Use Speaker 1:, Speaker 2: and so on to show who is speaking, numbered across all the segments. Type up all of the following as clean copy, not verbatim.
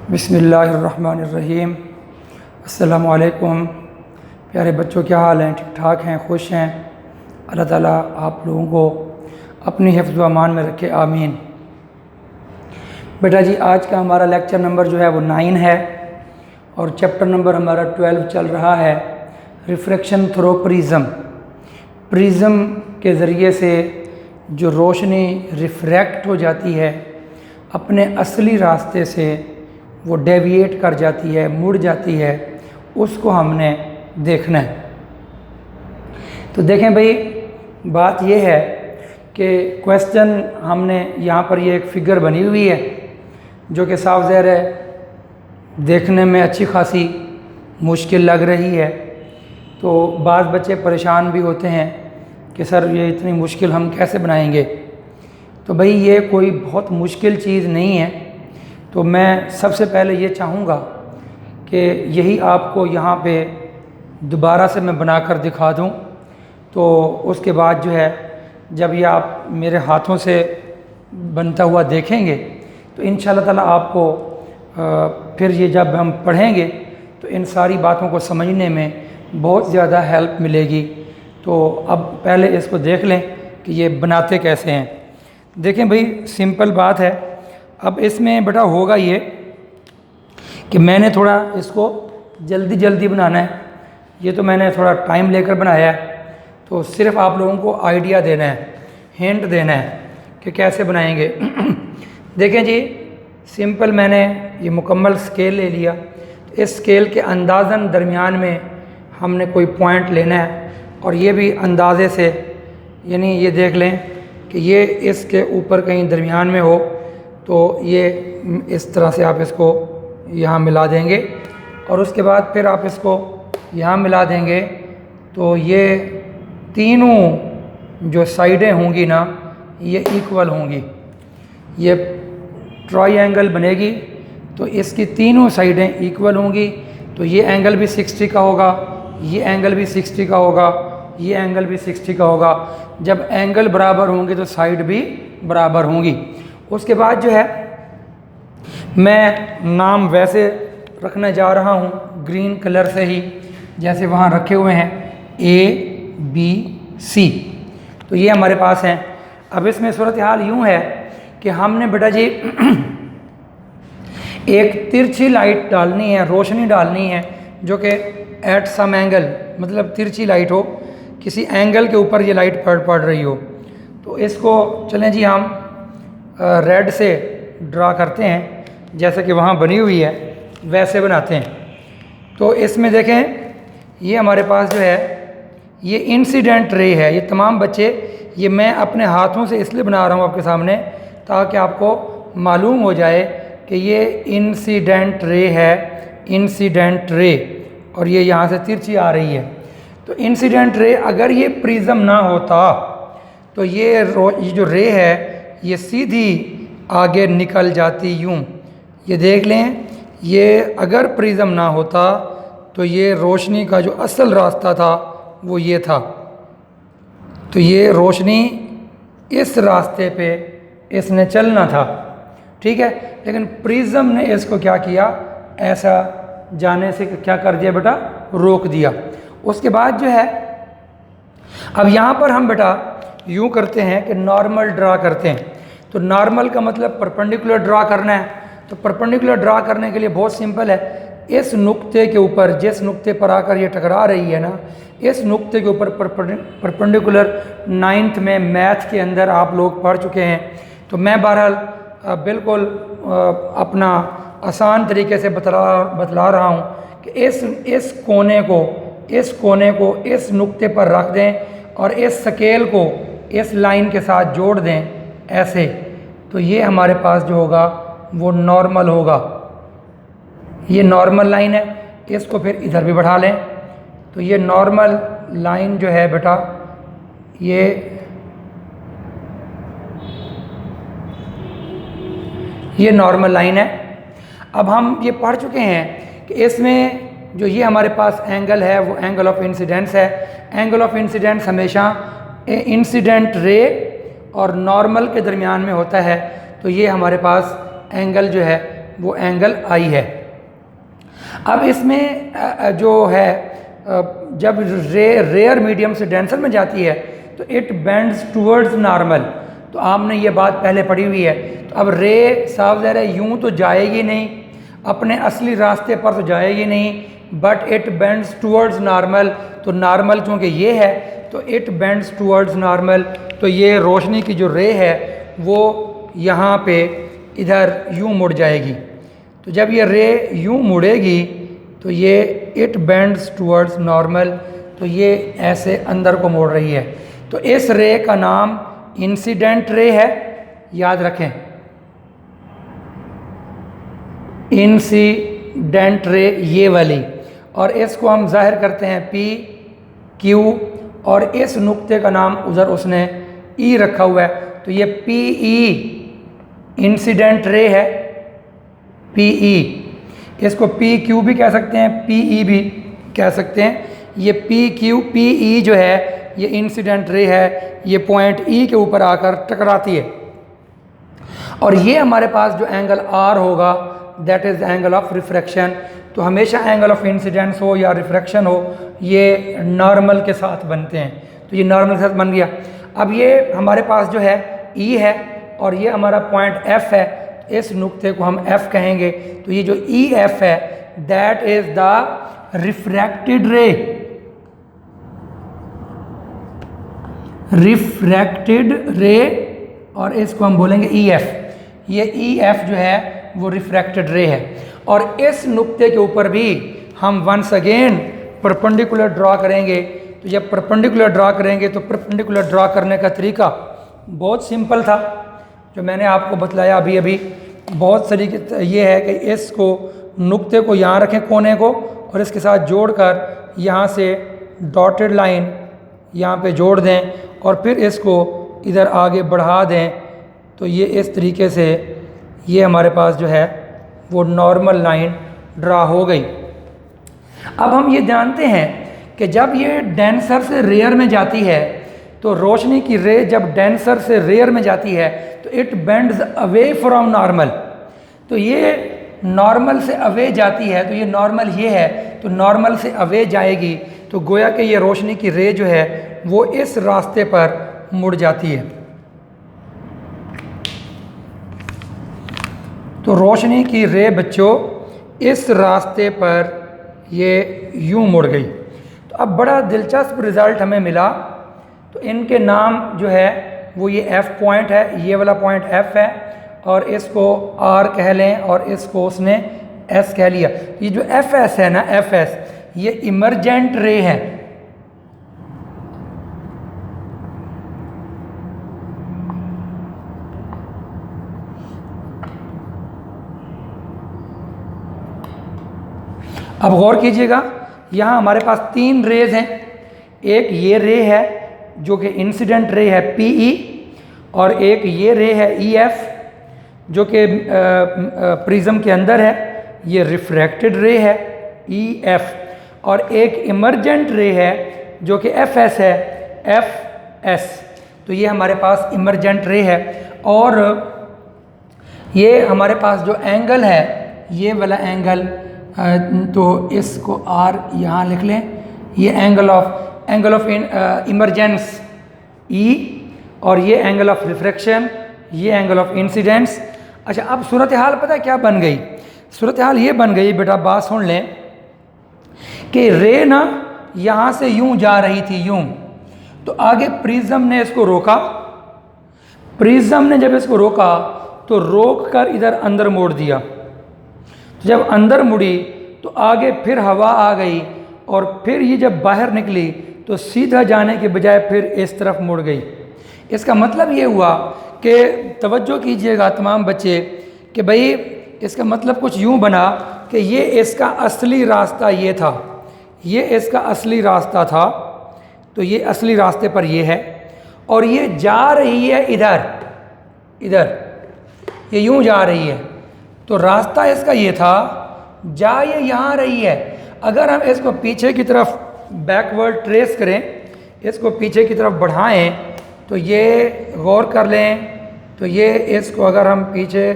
Speaker 1: बिस्मिल्लाहिर्रहमानिर्रहीम। अस्सलामु अलैकुम। प्यारे बच्चों, क्या हाल हैं? ठीक ठाक हैं? खुश हैं? अल्लाह ताला आप लोगों को अपनी हिफ्ज़ व अमान में रखे, आमीन। बेटा जी, आज का हमारा लेक्चर नंबर जो है वो 9 है और चैप्टर नंबर हमारा 12 चल रहा है, रिफ्रैक्शन थ्रू प्रिज़म। प्रिज़म के ज़रिए से जो रोशनी रिफ्रैक्ट हो जाती है, अपने असली रास्ते से वो डेविएट कर जाती है, मुड़ जाती है, उसको हमने देखना है। तो देखें भाई, बात ये है कि क्वेश्चन हमने यहाँ पर ये एक फ़िगर बनी हुई है जो कि साफ ज़ाहिर है देखने में अच्छी खासी मुश्किल लग रही है। तो बाज़ बच्चे परेशान भी होते हैं कि सर ये इतनी मुश्किल हम कैसे बनाएंगे। तो भाई ये कोई बहुत मुश्किल चीज़ नहीं है। तो मैं सबसे पहले ये चाहूँगा कि यही आपको यहाँ पे दोबारा से मैं बनाकर दिखा दूँ। तो उसके बाद जो है जब ये आप मेरे हाथों से बनता हुआ देखेंगे तो इंशाअल्लाह ताला आपको फिर ये जब हम पढ़ेंगे तो इन सारी बातों को समझने में बहुत ज़्यादा हेल्प मिलेगी। तो अब पहले इसको देख लें कि ये बनाते कैसे हैं। देखें भाई, सिंपल बात है। अब इसमें बेटा होगा ये कि मैंने थोड़ा इसको जल्दी जल्दी बनाना है। ये तो मैंने थोड़ा टाइम लेकर बनाया है, तो सिर्फ आप लोगों को आइडिया देना है, हिंट देना है कि कैसे बनाएंगे। देखें जी, सिंपल मैंने ये मुकम्मल स्केल ले लिया। तो इस स्केल के अंदाज़न दरमियान में हमने कोई पॉइंट लेना है और ये भी अंदाजे से, यानी ये देख लें कि ये इसके ऊपर कहीं दरमियान में हो। तो ये इस तरह से आप इसको यहाँ मिला देंगे और उसके बाद फिर आप इसको यहाँ मिला देंगे। तो ये तीनों जो साइडें होंगी ना, ये इक्वल होंगी। ये ट्रायंगल बनेगी तो इसकी तीनों साइडें इक्वल होंगी। तो ये एंगल भी 60 का होगा, ये एंगल भी 60 का होगा, ये एंगल भी 60 का होगा। जब एंगल बराबर होंगे तो साइड भी बराबर होंगी। उसके बाद जो है मैं नाम वैसे रखने जा रहा हूँ ग्रीन कलर से ही, जैसे वहाँ रखे हुए हैं ABC। तो ये हमारे पास हैं। अब इसमें सूरत हाल यूँ है कि हमने बेटा जी एक तिरछी लाइट डालनी है, रोशनी डालनी है जो कि एट सम एंगल, मतलब तिरछी लाइट हो, किसी एंगल के ऊपर ये लाइट पड़ रही हो। तो इसको चलें जी हम रेड से ड्रा करते हैं, जैसे कि वहाँ बनी हुई है वैसे बनाते हैं। तो इसमें देखें ये हमारे पास जो है ये इंसिडेंट रे है। ये तमाम बच्चे, ये मैं अपने हाथों से इसलिए बना रहा हूँ आपके सामने ताकि आपको मालूम हो जाए कि ये इंसिडेंट रे है, इंसिडेंट रे, और ये यहाँ से तिरछी आ रही है। तो इंसिडेंट रे, अगर ये प्रिज्म ना होता तो ये जो रे है ये सीधी आगे निकल जाती यूँ। ये देख लें, ये अगर प्रिज्म ना होता तो ये रोशनी का जो असल रास्ता था वो ये था। तो ये रोशनी इस रास्ते पे इसने चलना था, ठीक है। लेकिन प्रिज्म ने इसको क्या किया, ऐसा जाने से क्या कर दिया बेटा, रोक दिया। उसके बाद जो है अब यहाँ पर हम बेटा यूँ करते हैं कि नॉर्मल ड्रा करते हैं। तो नॉर्मल का मतलब परपेंडिकुलर ड्रा करना है। तो परपेंडिकुलर ड्रा करने के लिए बहुत सिंपल है। इस नुक्ते के ऊपर, जिस नुक्ते पर आकर ये टकरा रही है ना, इस नुक्ते के ऊपर परपेंडिकुलर 9th में मैथ के अंदर आप लोग पढ़ चुके हैं। तो मैं बहरहाल बिल्कुल अपना आसान तरीके से बतला रहा हूँ कि इस कोने को इस नुक्ते पर रख दें और इस स्केल को इस लाइन के साथ जोड़ दें ऐसे। तो ये हमारे पास जो होगा वो नॉर्मल होगा। ये नॉर्मल लाइन है। इसको फिर इधर भी बढ़ा लें। तो ये नॉर्मल लाइन जो है बेटा, ये नॉर्मल लाइन है। अब हम ये पढ़ चुके हैं कि इसमें जो ये हमारे पास एंगल है वो एंगल ऑफ इंसिडेंस है। एंगल ऑफ इंसिडेंस हमेशा इंसिडेंट रे और नॉर्मल के दरमियान में होता है। तो ये हमारे पास एंगल जो है वो एंगल आई है। अब इसमें जो है जब रेयर मीडियम से डेंसर में जाती है तो इट बेंड्स टूवर्ड्स नॉर्मल। तो आपने ये बात पहले पढ़ी हुई है। तो अब रे साफ ज़ाहिर है यूँ तो जाएगी नहीं, अपने असली रास्ते पर तो जाएगी नहीं, but it bends towards normal. तो नॉर्मल चूँकि ये है तो इट बेंड्स टूवर्ड्स नॉर्मल। तो ये रोशनी की जो रे है वो यहाँ पे इधर यूँ मुड़ जाएगी। तो जब ये रे यूँ मुड़ेगी तो ये इट बेंड्स टूवर्ड्स नॉर्मल, तो ये ऐसे अंदर को मोड़ रही है। तो इस रे का नाम इंसिडेंट रे है, याद रखें, इंसिडेंट रे ये वाली। और इसको हम जाहिर करते हैं पी क्यू, और इस नुक्ते का नाम उधर उसने ई रखा हुआ है। तो ये पी ई इंसिडेंट रे है, पी ई। इसको पी क्यू भी कह सकते हैं, पी ई भी कह सकते हैं। ये पी क्यू पी ई जो है ये इंसिडेंट रे है, ये पॉइंट ई के ऊपर आकर टकराती है। और ये हमारे पास जो एंगल आर होगा that is angle of refraction. तो हमेशा एंगल ऑफ इंसिडेंस हो या रिफ्रैक्शन हो ये नॉर्मल के साथ बनते हैं। तो ये नॉर्मल के साथ बन गया। अब ये हमारे पास जो है ई है और ये हमारा पॉइंट एफ है, इस नुक्ते को हम एफ कहेंगे। तो ये जो ई एफ है दैट इज द रिफ्रैक्टेड रे, रिफ्रैक्टेड रे, और इसको हम बोलेंगे ई एफ। ये ई एफ जो है वो रिफ्रैक्टेड रे है। और इस नुक्ते के ऊपर भी हम वंस अगेन परपेंडिकुलर ड्रा करेंगे। तो जब परपेंडिकुलर ड्रा करेंगे तो परपेंडिकुलर ड्रा करने का तरीका बहुत सिंपल था जो मैंने आपको बतलाया अभी अभी। बहुत तरीके ये है कि इसको नुक्ते को यहाँ रखें कोने को, और इसके साथ जोड़कर यहाँ से डॉटेड लाइन यहाँ पे जोड़ दें और फिर इसको इधर आगे बढ़ा दें। तो ये इस तरीके से ये हमारे पास जो है वो नॉर्मल लाइन ड्रा हो गई। अब हम ये जानते हैं कि जब ये डेंसर से रेयर में जाती है तो रोशनी की रे जब डेंसर से रेयर में जाती है तो it bends away from normal. तो ये नॉर्मल से अवे जाती है, तो ये नॉर्मल ये है, तो नॉर्मल से अवे जाएगी। तो गोया कि ये रोशनी की रे जो है वो इस रास्ते पर मुड़ जाती है। तो रोशनी की रे बच्चों इस रास्ते पर ये यूं मुड़ गई। तो अब बड़ा दिलचस्प रिज़ल्ट हमें मिला। तो इनके नाम जो है वो ये एफ़ पॉइंट है, ये वाला पॉइंट एफ़ है, और इसको आर कह लें और इसको उसने एस कह लिया। ये जो एफ एस है ना, एफ एस, ये इमरजेंट रे है। अब गौर कीजिएगा, यहाँ हमारे पास तीन रेज हैं। एक ये रे है जो कि इंसिडेंट रे है पीई, और एक ये रे है ईएफ जो कि प्रिज्म के अंदर है, ये रिफ्रैक्टेड रे है ईएफ, और एक इमरजेंट रे है जो कि एफएस है एफएस। तो ये हमारे पास इमरजेंट रे है। और ये हमारे पास जो एंगल है ये वाला एंगल, तो इसको आर यहाँ लिख लें, ये एंगल ऑफ इमरजेंस ई, और ये एंगल ऑफ रिफ्रैक्शन, ये एंगल ऑफ इंसिडेंस। अच्छा, अब सूरत हाल पता है क्या बन गई? सूरत हाल ये बन गई, बेटा बात सुन लें, कि रे ना यहाँ से यूं जा रही थी यूं, तो आगे प्रिज्म ने इसको रोका। प्रिज्म ने जब इसको रोका तो रोक कर इधर अंदर मोड़ दिया। तो जब अंदर मुड़ी तो आगे फिर हवा आ गई, और फिर ये जब बाहर निकली तो सीधा जाने के बजाय फिर इस तरफ मुड़ गई। इसका मतलब ये हुआ कि तवज्जो कीजिएगा तमाम बच्चे कि भाई इसका मतलब कुछ यूँ बना कि ये इसका असली रास्ता ये था, ये इसका असली रास्ता था। तो ये असली रास्ते पर ये है, और ये जा रही है इधर, इधर ये यूँ जा रही है। तो रास्ता इसका ये था, जा ये यहाँ रही है। अगर हम इसको पीछे की तरफ बैकवर्ड ट्रेस करें, इसको पीछे की तरफ बढ़ाएं, तो ये गौर कर लें, तो ये इसको अगर हम पीछे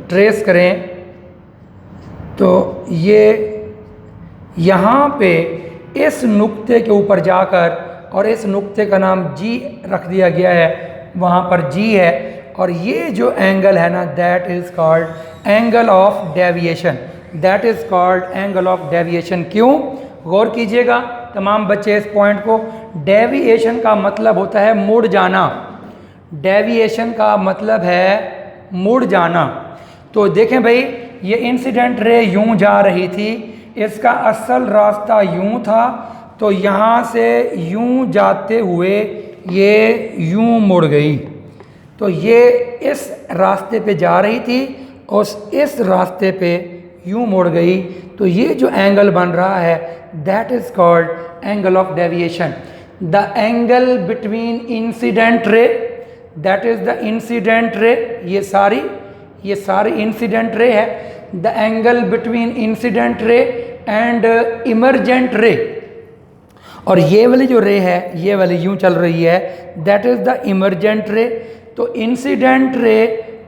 Speaker 1: ट्रेस करें तो ये यहाँ पे इस नुक्ते के ऊपर जाकर, और इस नुक्ते का नाम जी रख दिया गया है, वहाँ पर जी है, और ये जो एंगल है ना, that is called angle of deviation, that is called angle of deviation. क्यों? गौर कीजिएगा तमाम बच्चे इस पॉइंट को। डेविएशन का मतलब होता है मुड़ जाना, डेविएशन का मतलब है मुड़ जाना। तो देखें भाई, ये इंसिडेंट रे यूं जा रही थी, इसका असल रास्ता यूं था, तो यहाँ से यूं जाते हुए ये यूं मुड़ गई, तो ये इस रास्ते पे जा रही थी और इस रास्ते पे यूं मुड़ गई, तो ये जो एंगल बन रहा है that is called angle of deviation. The angle between incident रे, that is the incident ray, ये सारी इंसिडेंट रे है। The angle between incident ray and emergent रे, और ये वाली जो रे है, ये वाली यूं चल रही है, दैट इज़ द इमरजेंट रे। तो इंसिडेंट रे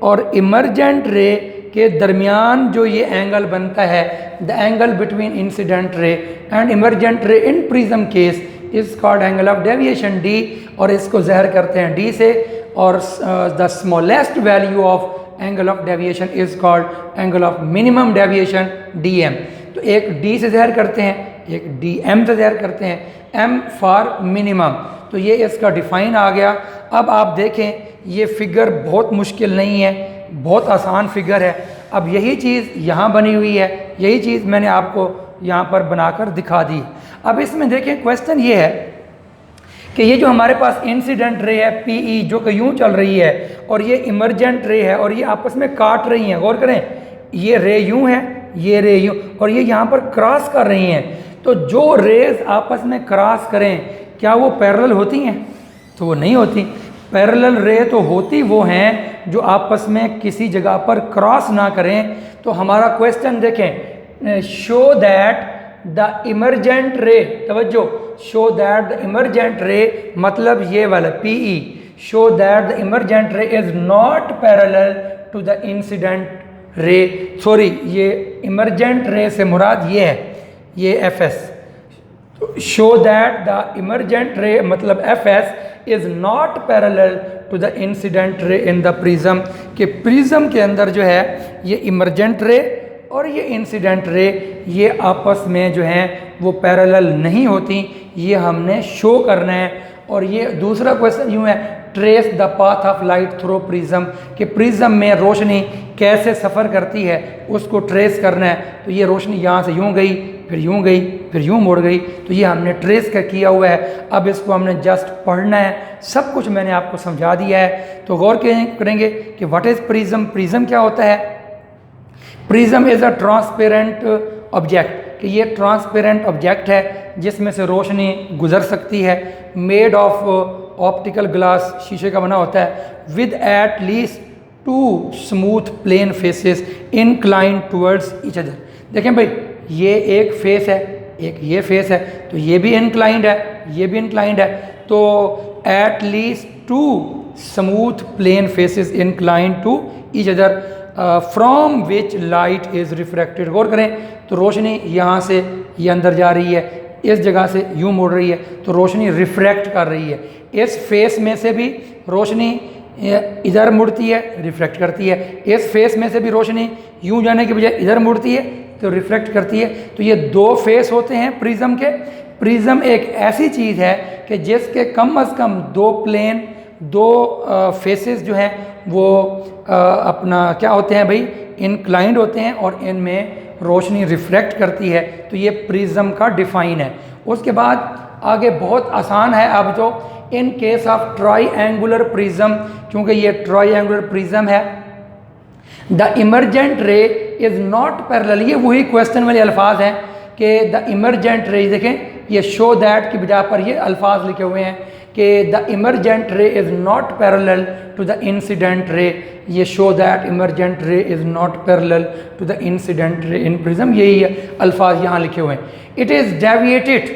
Speaker 1: और इमरजेंट रे के दरमियान जो ये एंगल बनता है, the angle between incident ray and emergent ray in prism case is called angle of deviation D, और इसको ज़हर करते हैं डी से, और the smallest value of angle of deviation is called angle of minimum deviation D M. तो एक D से ज़हर करते हैं, एक डी एम से ज़हर करते हैं, एम फॉर मिनिमम। तो ये इसका डिफ़ाइन आ गया। अब आप देखें, ये फिगर बहुत मुश्किल नहीं है, बहुत आसान फिगर है। अब यही चीज़ यहाँ बनी हुई है, यही चीज़ मैंने आपको यहाँ पर बनाकर दिखा दी। अब इसमें देखें, क्वेश्चन ये है कि ये जो हमारे पास इंसिडेंट रे है पीई, जो कि यूँ चल रही है, और ये इमरजेंट रे है, और ये आपस में काट रही हैं। गौर करें, ये रे यूँ है, ये रे यूँ, और ये यहाँ पर क्रॉस कर रही हैं। तो जो रेज आपस में क्रॉस करें, क्या वो पैरेलल होती हैं? तो वो नहीं होती। पैरेलल रे तो होती वो हैं जो आपस में किसी जगह पर क्रॉस ना करें। तो हमारा क्वेश्चन देखें, शो दैट द इमरजेंट रे, तवज्जो, show that the emergent ray मतलब ये वाला PE, show that the emergent ray is not parallel to the incident ray. Sorry, ये इमरजेंट रे से मुराद ये है, ये F S. Show that the emergent ray मतलब F S is not parallel to the incident ray in the prism, कि prism के अंदर जो है ये इमरजेंट रे और ये इंसिडेंट रे, ये आपस में जो हैं वो पैरेलल नहीं होती। ये हमने शो करना है। और ये दूसरा क्वेश्चन यूँ है, trace the path of light through prism, कि प्रिज्म में रोशनी कैसे सफ़र करती है उसको ट्रेस करना है। तो ये रोशनी यहाँ से यूँ गई, फिर यूँ गई, फिर यूँ मुड़ गई, तो ये हमने ट्रेस का किया हुआ है। अब इसको हमने जस्ट पढ़ना है, सब कुछ मैंने आपको समझा दिया है। तो गौर करेंगे कि व्हाट इज़ प्रिज्म, प्रिज्म क्या होता है। Prism is a transparent object, कि ये ट्रांसपेरेंट ऑब्जेक्ट है जिसमें से रोशनी गुजर सकती है। मेड ऑफ ऑप्टिकल ग्लास, शीशे का बना होता है, with at least 2 smooth plane faces incline towards each other. देखें भाई, ये एक फेस है, एक ये फेस है, तो ये भी इंक्लाइंड है, ये भी इंक्लाइंड है। तो at least 2 smooth plane faces inclined to each other from which light is refracted. गौर करें, तो रोशनी यहाँ से ये अंदर जा रही है, इस जगह से यूँ मुड़ रही है, तो रोशनी रिफ्रैक्ट कर रही है। इस फेस में से भी रोशनी इधर मुड़ती है, रिफ्रैक्ट करती है। इस फेस में से भी रोशनी यूँ जाने के बजाय इधर मुड़ती है, तो रिफ्रैक्ट करती है। तो ये 2 फेस होते हैं प्रिज्म के। प्रिज्म एक ऐसी चीज़ है कि जिसके कम से कम 2 प्लेन, 2 फेसेस जो हैं वो अपना क्या होते हैं भाई, इनक्लाइंड होते हैं, और इनमें रोशनी रिफ्रैक्ट करती है। तो ये प्रिज्म का डिफ़ाइन है। उसके बाद आगे बहुत आसान है। अब तो in case of triangular prism, क्योंकि ये ट्राईएंगुलर प्रिज्म है, the emergent ray is not parallel. ये वही क्वेश्चन वाले अल्फाज हैं कि द इमरजेंट रे, देखें ये शो दैट की बजाय पर ये अल्फाज लिखे हुए हैं कि the emergent ray is not parallel to the incident ray. ये show that emergent ray is not parallel to the incident ray in prism, यही अल्फाज यहाँ लिखे हुए हैं। इट इज़ डेविएटेड,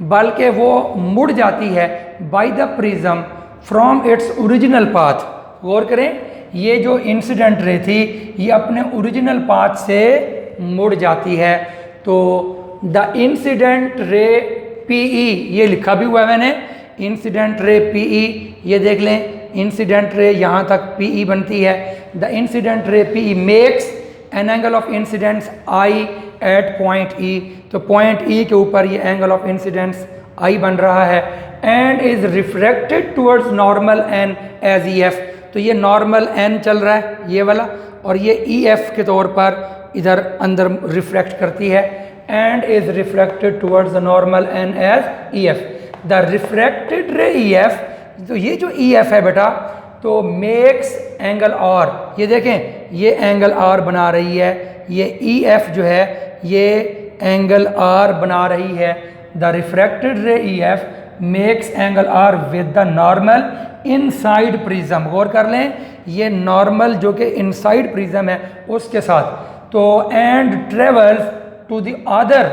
Speaker 1: बल्कि वो मुड़ जाती है, by the prism from its original path. गौर करें, ये जो इंसिडेंट रे थी ये अपने ओरिजिनल पाथ से मुड़ जाती है। तो द इंसिडेंट रे पीई, ये लिखा भी हुआ है मैंने, इंसिडेंट रे पीई, ये देख लें, इंसिडेंट रे यहाँ तक पीई बनती है। The incident ray P E makes an angle of incidence I at point E, तो पॉइंट ई के ऊपर ये एंगल ऑफ इंसिडेंस आई बन रहा है। And is refracted towards normal N as E F, तो ये नॉर्मल एन चल रहा है ये वाला, और ये ई एफ के तौर पर इधर अंदर रिफ्रैक्ट करती है। And is refracted towards the normal N as E F. The refracted ray E F, तो ये जो ई एफ है बेटा, तो मेक्स एंगल आर, ये देखें ये एंगल आर बना रही है, ये ई एफ जो है ये एंगल आर बना रही है। The refracted ray E F makes angle R with the normal inside prism, गौर कर लें ये नॉर्मल जो कि इनसाइड प्रिज्म है उसके साथ। तो and travels to the other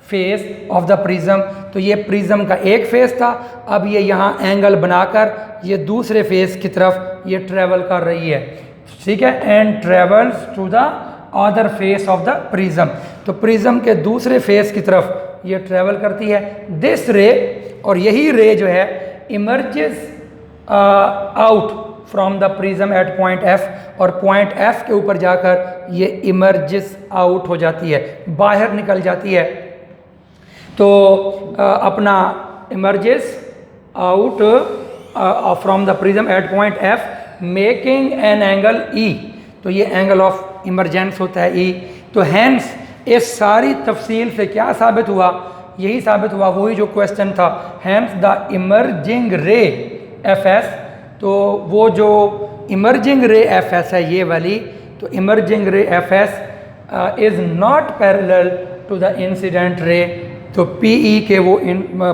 Speaker 1: face of the prism, तो ये प्रिज्म का एक फेस था, अब ये यहाँ एंगल बनाकर ये दूसरे फेस की तरफ ये ट्रेवल कर रही है, ठीक है। And travels to the other face of the prism, तो प्रिज्म के दूसरे फेस की तरफ ये ट्रेवल करती है। दिस रे, और यही रे जो है emerges out from the prism at point F, और पॉइंट एफ के ऊपर जाकर ये इमर्जेस आउट हो जाती है, बाहर निकल जाती है। तो अपना emerges out from the prism at point F making an angle E, तो ये एंगल ऑफ इमरजेंस होता है ई। तो हैंस इस सारी तफसील से क्या साबित हुआ, यही साबित हुआ वही जो क्वेश्चन था, hence the emerging ray F S, तो वो जो इमर्जिंग रे एफ एस है ये वाली, तो emerging ray F S is not parallel to the incident ray, तो पी ई के वो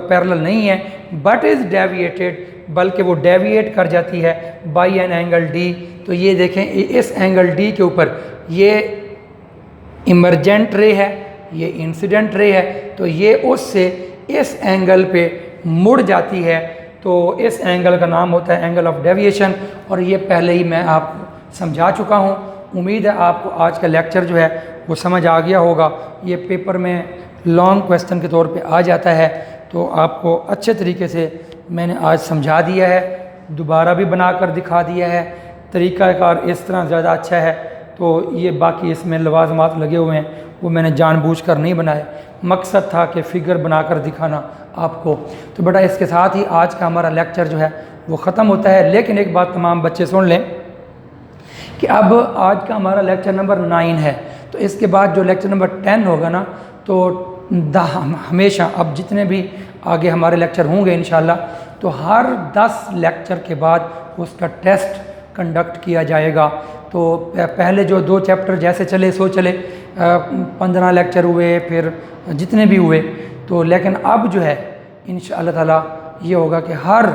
Speaker 1: पैरेलल नहीं है, बट इज़ डेविएटेड, बल्कि वो डेविएट कर जाती है बाई एन एंगल डी। तो ये देखें इस एंगल डी के ऊपर ये इमरजेंट रे है, ये इंसिडेंट रे है, तो ये उससे इस एंगल पे मुड़ जाती है, तो इस एंगल का नाम होता है एंगल ऑफ डेविएशन, और ये पहले ही मैं आपको समझा चुका हूँ। उम्मीद है आपको आज का लेक्चर जो है वो समझ आ गया होगा। ये पेपर में लॉन्ग क्वेश्चन के तौर पे आ जाता है, तो आपको अच्छे तरीके से मैंने आज समझा दिया है, दोबारा भी बनाकर दिखा दिया है। तरीक़ाकार इस तरह ज़्यादा अच्छा है, तो ये बाकी इसमें लवाज़मात लगे हुए हैं वो मैंने जानबूझकर नहीं बनाए, मकसद था कि फ़िगर बनाकर दिखाना आपको। तो बेटा इसके साथ ही आज का हमारा लेक्चर जो है वो ख़त्म होता है। लेकिन एक बात तमाम बच्चे सुन लें कि अब आज का हमारा लेक्चर नंबर 9 है, तो इसके बाद जो लेक्चर नंबर 10 होगा ना, तो हमेशा अब जितने भी आगे हमारे लेक्चर होंगे इंशाल्लाह, तो हर 10 लेक्चर के बाद उसका टेस्ट कंडक्ट किया जाएगा। तो पहले जो 2 चैप्टर जैसे चले सो चले, 15 लेक्चर हुए, फिर जितने भी हुए, तो लेकिन अब जो है इंशाअल्लाह ताला ये होगा कि हर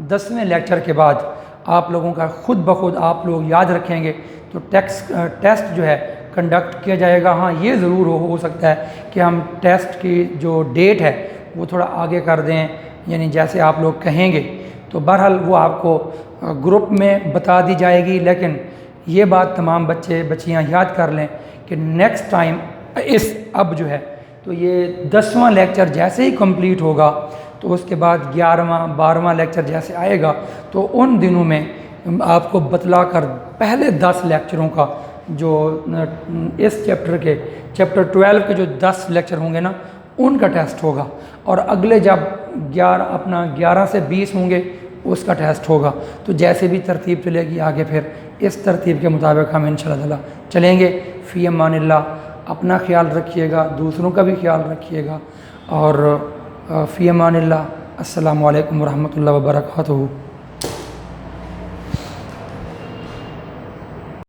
Speaker 1: 10वें लेक्चर के बाद आप लोगों का खुद ब खुद आप लोग याद रखेंगे, तो टेस्ट जो है कंडक्ट किया जाएगा। हाँ, ये ज़रूर हो सकता है कि हम टेस्ट की जो डेट है वो थोड़ा आगे कर दें, यानी जैसे आप लोग कहेंगे, तो बहरहाल वो आपको ग्रुप में बता दी जाएगी। लेकिन ये बात तमाम बच्चे बच्चियाँ याद कर लें कि नेक्स्ट टाइम अब जो है तो ये 10वां लेक्चर जैसे ही कंप्लीट होगा, तो उसके बाद 11वां 12वां लेक्चर जैसे आएगा, तो उन दिनों में आपको बतला कर पहले 10 लेक्चरों का जो इस चैप्टर 12 के जो 10 लेक्चर होंगे ना, उनका टेस्ट होगा, और अगले जब 11 से 20 होंगे उसका टेस्ट होगा। तो जैसे भी तरतीब चलेगी आगे, फिर इस तरतीब के मुताबिक हम इंशाअल्लाह ताला चलेंगे। फ़ी अमानिल्लाह, अपना ख्याल रखिएगा, दूसरों का भी ख्याल रखिएगा, और फ़ी अमानिल्लाह। अस्सलामु अलैकुम वरहमतुल्लाहि वबरकातुहू।